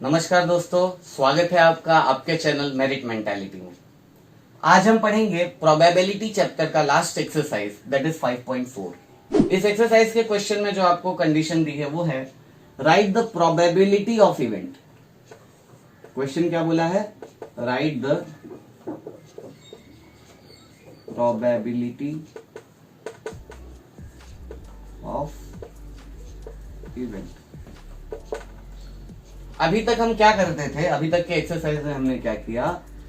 नमस्कार दोस्तों, स्वागत है आपका आपके चैनल मेरिट मेंटालिटी में। आज हम पढ़ेंगे प्रोबेबिलिटी चैप्टर का लास्ट एक्सरसाइज दैट इज 5.4। इस एक्सरसाइज के क्वेश्चन में जो आपको कंडीशन दी है वो है right the probability of event. Question क्या बोला है? Right the probability of event. अभी तक हम क्या करते थे? अभी तक के एक्सरसाइज में हमने क्या किया?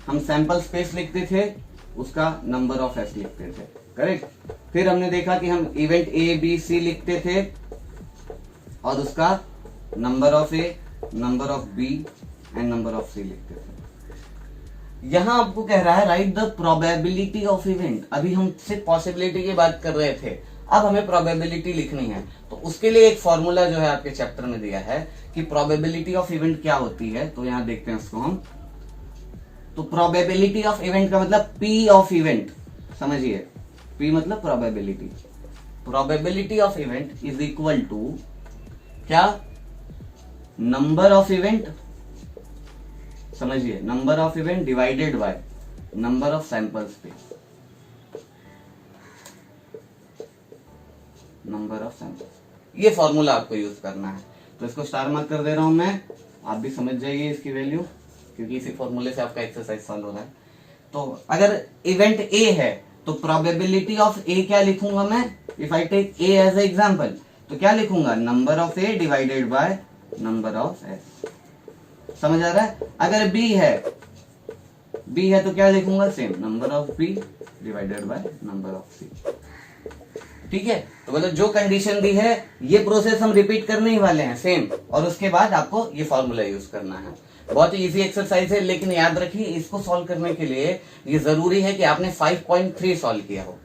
हम सैंपल स्पेस लिखते थे, उसका नंबर ऑफ एस लिखते थे, करेक्ट। फिर हमने देखा कि हम इवेंट ए बी सी लिखते थे और उसका number of A, number of B and number of C लिखते थे। यहां आपको कह रहा है right the probability of event. अभी हम सिर्फ पॉसिबिलिटी की बात कर रहे थे, अब हमें प्रोबेबिलिटी लिखनी है। तो उसके लिए एक फॉर्मूला जो है आपके चैप्टर में दिया है कि प्रोबेबिलिटी ऑफ इवेंट क्या होती है। तो यहां देखते हैं उसको हम। तो प्रोबेबिलिटी ऑफ इवेंट का मतलब पी ऑफ इवेंट, समझिए। पी मतलब probability. Probability of event is equal to क्या? नंबर ऑफ इवेंट, समझिए, number of event divided by number of sample space, number of sample. ये फॉर्मूला आपको यूज करना है। तो इसको स्टार मार्क कर दे रहा हूं मैं, आप भी समझ जाइए इसकी वैल्यू, क्योंकि इसी फॉर्मूले से आपका एक्सरसाइज सॉल्व हो रहा है। तो अगर इवेंट ए है तो प्रोबेबिलिटी ऑफ ए क्या लिखूंगा मैं? If I take a as a example तो क्या लिखूंगा? Number of a divided by number of s. समझ आ रहा है? अगर बी है तो क्या लिखूंगा? Same, number of B divided by number of C. ठीक है, तो मतलब जो कंडीशन दी है ये प्रोसेस हम रिपीट करने ही वाले हैं सेम, और उसके बाद आपको ये फॉर्मूला यूज करना है। बहुत ही इजी एक्सरसाइज है, लेकिन याद रखिए इसको सॉल्व करने के लिए ये जरूरी है कि आपने 5.3 सॉल्व किया हो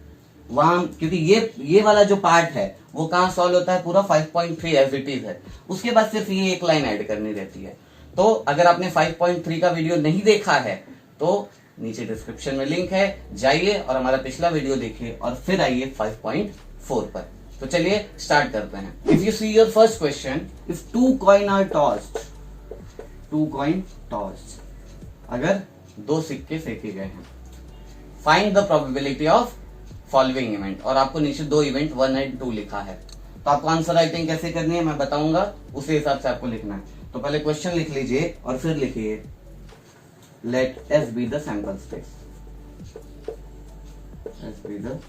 वहां, क्योंकि ये वाला जो पार्ट है वो कहां सॉल्व होता है? पूरा 5.3 एज इट इज है। उसके बाद सिर्फ ये एक लाइन ऐड करनी रहती है। तो अगर आपने 5.3 का वीडियो नहीं देखा है तो नीचे डिस्क्रिप्शन में लिंक है, जाइए और हमारा पिछला वीडियो देखिए और फिर आइए 5.4 पर। तो चलिए स्टार्ट करते हैं। If you see your first question, if two coin are tossed, two coin tossed, अगर दो सिक्के फेंके गए हैं, find the probability of following event. और आपको नीचे दो इवेंट 1 एंड 2 लिखा है। तो आपको आंसर राइटिंग कैसे करनी है मैं बताऊंगा, उसी हिसाब से आपको लिखना है। तो पहले क्वेश्चन लिख लीजिए और फिर लिखिए let S be the sample space, S be the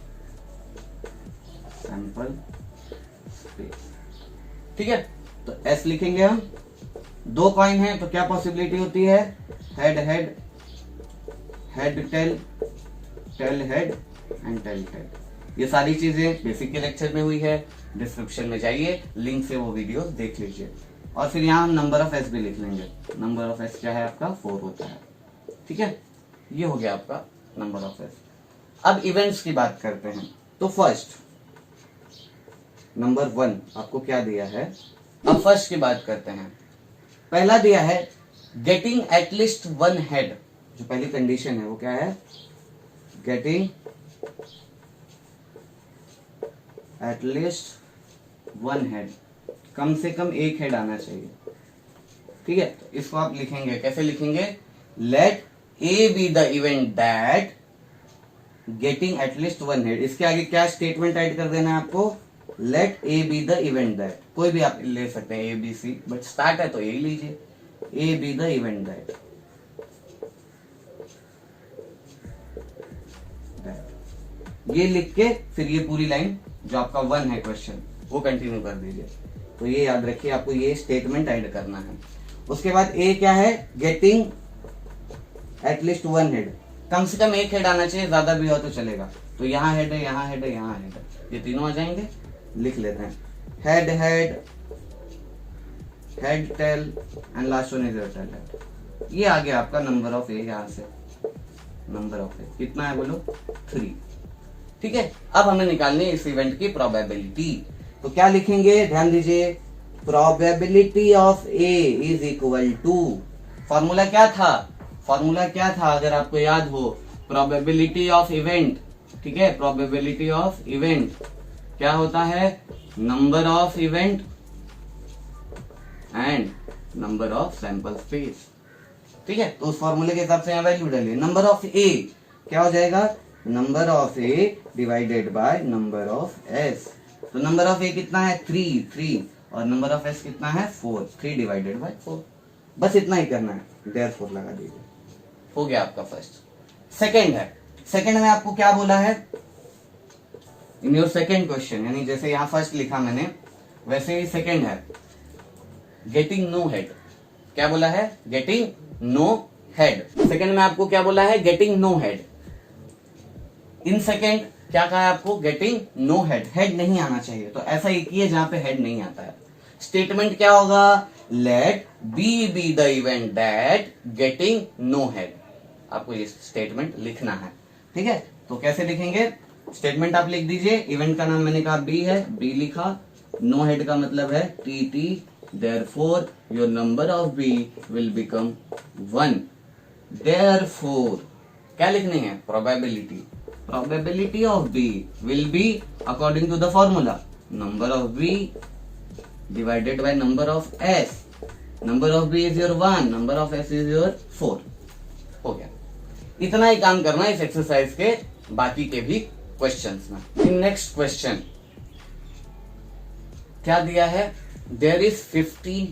sample space. ठीक है, तो एस लिखेंगे हम। दो कॉइन है तो क्या पॉसिबिलिटी होती है? Head head, head tail, tail head and tail tail. ये सारी चीजें बेसिक के लेक्चर में हुई है, डिस्क्रिप्शन में जाइए, लिंक से वो वीडियो देख लीजिए। और फिर यहां हम नंबर ऑफ एस भी लिख लेंगे। नंबर ऑफ एस क्या है आपका? 4 होता है। ठीक है, ये हो गया आपका नंबर ऑफ एस। अब इवेंट्स की बात करते हैं। तो फर्स्ट नंबर 1 आपको क्या दिया है? अब फर्स्ट की बात करते हैं। पहला दिया है गेटिंग एटलीस्ट 1 हेड। जो पहली कंडीशन है वो क्या है? गेटिंग एटलीस्ट 1 हेड, कम से कम एक हेड आना चाहिए। ठीक है, तो इसको आप लिखेंगे, कैसे लिखेंगे? Let A be the event that getting at least 1 head. इसके आगे क्या स्टेटमेंट ऐड कर देना है आपको? Let A be the event that. कोई भी आप ले सकते हैं, A B C, but start है तो ए लीजिए। A be the event that, ये लिख के फिर ये पूरी लाइन जो आपका 1 है क्वेश्चन वो कंटिन्यू कर दीजिए। तो ये याद रखिए, आपको ये स्टेटमेंट ऐड करना है। उसके बाद ए क्या है? गेटिंग एटलीस्ट 1 हेड, कम से कम एक हेड आना चाहिए, ज्यादा भी हो तो चलेगा। तो यहाँ हेड है, यहाँ हेड है, यहाँ हेड है, ये तीनों आ जाएंगे। लिख लेते हैं head head, head tell and last one is tail head. ये आ गया आपका नंबर ऑफ ए। यहां से नंबर ऑफ ए कितना है बोलो? 3। ठीक है, अब हमें निकालनी है इस इवेंट की प्रोबेबिलिटी। तो क्या लिखेंगे? ध्यान दीजिए, probability of A is equal to, formula क्या था? फॉर्मूला क्या था अगर आपको याद हो? Probability of event. ठीक है, प्रोबेबिलिटी ऑफ इवेंट क्या होता है? Number of event and number of sample space. ठीक है, तो उस फॉर्मूले के हिसाब से यहाँ वैल्यू डालिए। नंबर ऑफ ए क्या हो जाएगा, number of a divided by number of S. तो नंबर ऑफ ए कितना है 3 और नंबर ऑफ एस कितना है 4, 3 डिवाइडेड बाय 4। बस इतना ही करना है, देयरफॉर लगा दीजिए, हो गया आपका फर्स्ट। सेकंड है, सेकंड में आपको क्या बोला है इन योर सेकंड क्वेश्चन, यानी जैसे यहां फर्स्ट लिखा मैंने वैसे ही सेकंड है, गेटिंग नो हेड। क्या बोला है, गेटिंग नो हेड। सेकंड में आपको क्या बोला है, getting no head. In second क्या कहा है आपको, गेटिंग नो हेड, हेड नहीं आना चाहिए, तो ऐसा एक ही है जहां पे हेड नहीं आता है। स्टेटमेंट क्या होगा, let B the event that getting no head. आपको ये स्टेटमेंट लिखना है। ठीक है, तो कैसे लिखेंगे, स्टेटमेंट आप लिख दीजिए, इवेंट का नाम मैंने कहा बी है, बी लिखा, नो हेड का मतलब है T, therefore your number of b will become 1। therefore क्या लिखनी है, probability of b will be according to the formula number of b divided by number of s। number of b is your 1, number of s is your 4। हो गया, इतना ही काम करना है इस एक्सरसाइज के बाकी के भी क्वेश्चंस में। नेक्स्ट क्वेश्चन क्या दिया है, देयर इज 15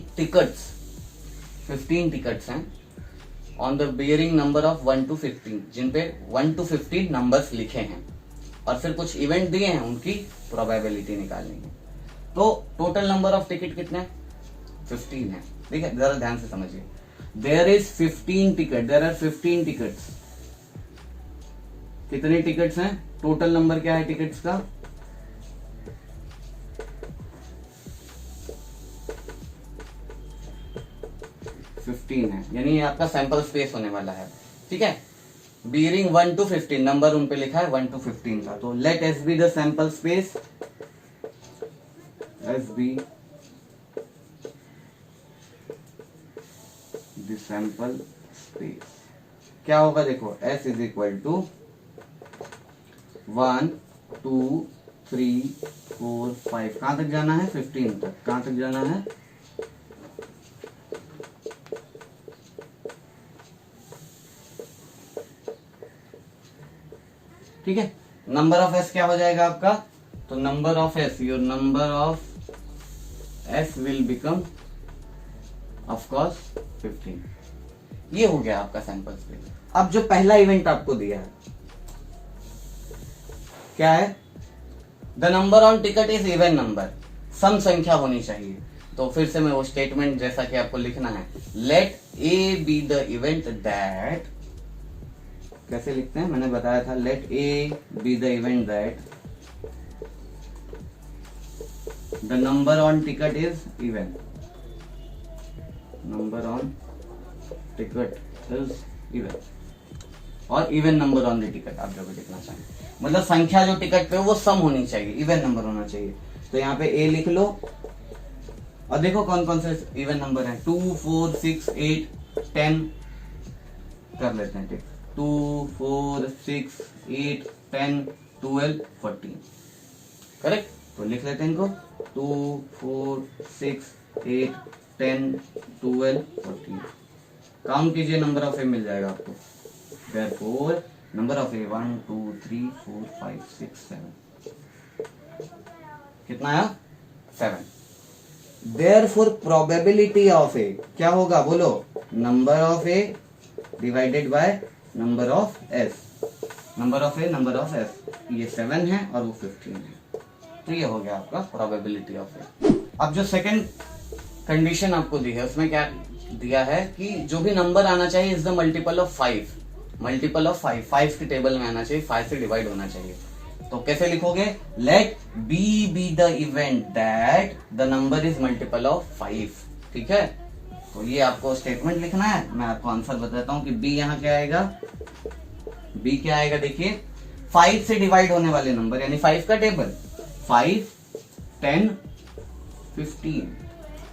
टिकट्स हैं on the bearing number of 1 to 15, जिन पे 1 to 15 नंबर्स लिखे हैं और फिर कुछ इवेंट दिए हैं, उनकी प्रोबेबिलिटी निकालनी है। तो टोटल नंबर ऑफ टिकट कितने हैं, 15 है। ठीक है, जरा ध्यान से समझिए, there is 15 ticket, there are 15 tickets. कितने टिकट्स हैं, टोटल नंबर क्या है टिकट्स का, 15 है, यानी आपका सैंपल स्पेस होने वाला है। ठीक है, बियरिंग 1 to 15 नंबर उन पे लिखा है 1 to 15 का, तो let S be the sample space, S be the sample space. क्या होगा देखो, एस इज इक्वल टू 1 2 3 4 5, कहां तक जाना है 15 तक, कहां तक जाना है, ठीक है। नंबर ऑफ एस क्या हो जाएगा आपका, तो number of S, your number of S will become of course 15। ये हो गया आपका सैंपल स्पेस। अब जो पहला इवेंट आपको दिया है क्या है, the number on ticket is even number, सम संख्या होनी चाहिए। तो फिर से मैं वो स्टेटमेंट जैसा कि आपको लिखना है, let A be the event that, कैसे लिखते हैं मैंने बताया था, let A be the event that the number on ticket is even, number on ticket is even, और even number on the ticket, आप जो भी लिखना चाहें, मतलब संख्या जो टिकट पे वो सम होनी चाहिए, इवन नंबर होना चाहिए। तो यहाँ पे ए लिख लो और देखो कौन कौन से इवन नंबर हैं, 2 4 6 8 10 कर लेते हैं। ठीक, 2 4 6 8 10 12 14, करेक्ट। तो लिख लेते हैं इनको, 2 4 6 8 10 12 14। काउंट कीजिए, नंबर ऑफ ए मिल जाएगा आपको। Therefore, नंबर ऑफ ए 1 2 3 4 5 6 7, कितना आया 7। Therefore, probability ऑफ ए क्या होगा बोलो, number of a divided by number of S, number of A number of S, ये 7 है और वो 15 है। तो ये हो गया आपका प्रोबेबिलिटी ऑफ ए। अब जो सेकंड कंडीशन आपको दी है उसमें क्या दिया है कि जो भी नंबर आना चाहिए is the multiple of 5, multiple of 5 की टेबल में आना चाहिए, 5 से डिवाइड होना चाहिए। तो कैसे लिखोगे, let B the event that the number is multiple of 5। ठीक है, तो ये आपको स्टेटमेंट लिखना है। मैं आपको आंसर बताता हूं कि बी यहाँ क्या आएगा, बी क्या आएगा देखिए, 5 से डिवाइड होने वाले नंबर, यानी 5 का टेबल, 5 10 15,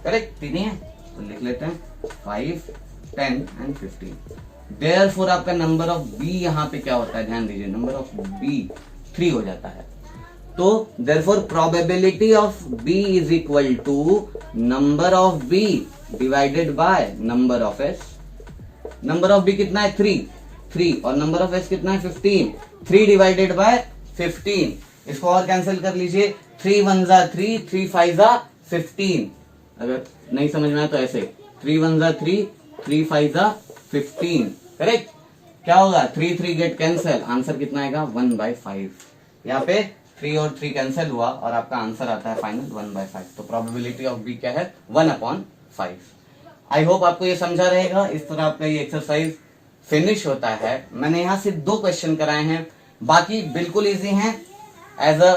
करेक्ट, तीन है। तो लिख लेते हैं 5 10 एंड 15। देयरफॉर आपका नंबर ऑफ बी यहाँ पे क्या होता है, ध्यान दीजिए, नंबर ऑफ बी 3 हो जाता है। तो therefore probability of B is equal to number of B divided by number of S. Number of B कितना है 3 और नंबर ऑफ एस कितना है 15। 3 डिवाइडेड बाय 15। इसको और कैंसिल कर लीजिए, 3 1 जा 3, 3 5 जा 15। अगर नहीं समझ में आया तो ऐसे 3 1 जा 3, 3 5 जा 15। करेक्ट। क्या होगा 3 3 गेट कैंसिल, आंसर कितना आएगा 1/5। यहाँ पे 3 और 3 कैंसिल हुआ और आपका आंसर आता है फाइनल 1/5। तो प्रोबेबिलिटी ऑफ बी क्या है 1/5। आई होप आपको ये समझा रहेगा। इस तरह आपका ये एक्सरसाइज फिनिश होता है। मैंने यहाँ से 2 क्वेश्चन कराए हैं, बाकी बिल्कुल इजी हैं। एज अ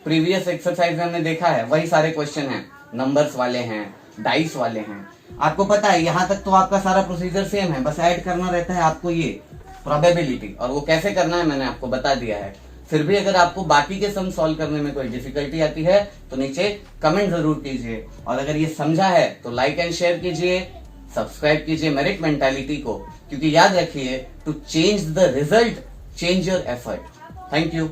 प्रीवियस एक्सरसाइज में हमने देखा है वही सारे क्वेश्चन हैं, नंबर्स वाले हैं, डाइस वाले हैं। आपको पता है यहाँ तक तो आपका सारा प्रोसीजर सेम है, बस ऐड करना रहता है आपको ये प्रोबेबिलिटी, और वो कैसे करना है मैंने आपको बता दिया है। फिर भी अगर आपको बाकी के सम सॉल्व करने में कोई डिफिकल्टी आती है तो नीचे कमेंट जरूर कीजिए, और अगर ये समझा है तो लाइक एंड शेयर कीजिए, सब्सक्राइब कीजिए मेरिट मेंटालिटी को, क्योंकि याद रखिए to change the result change your effort. Thank you.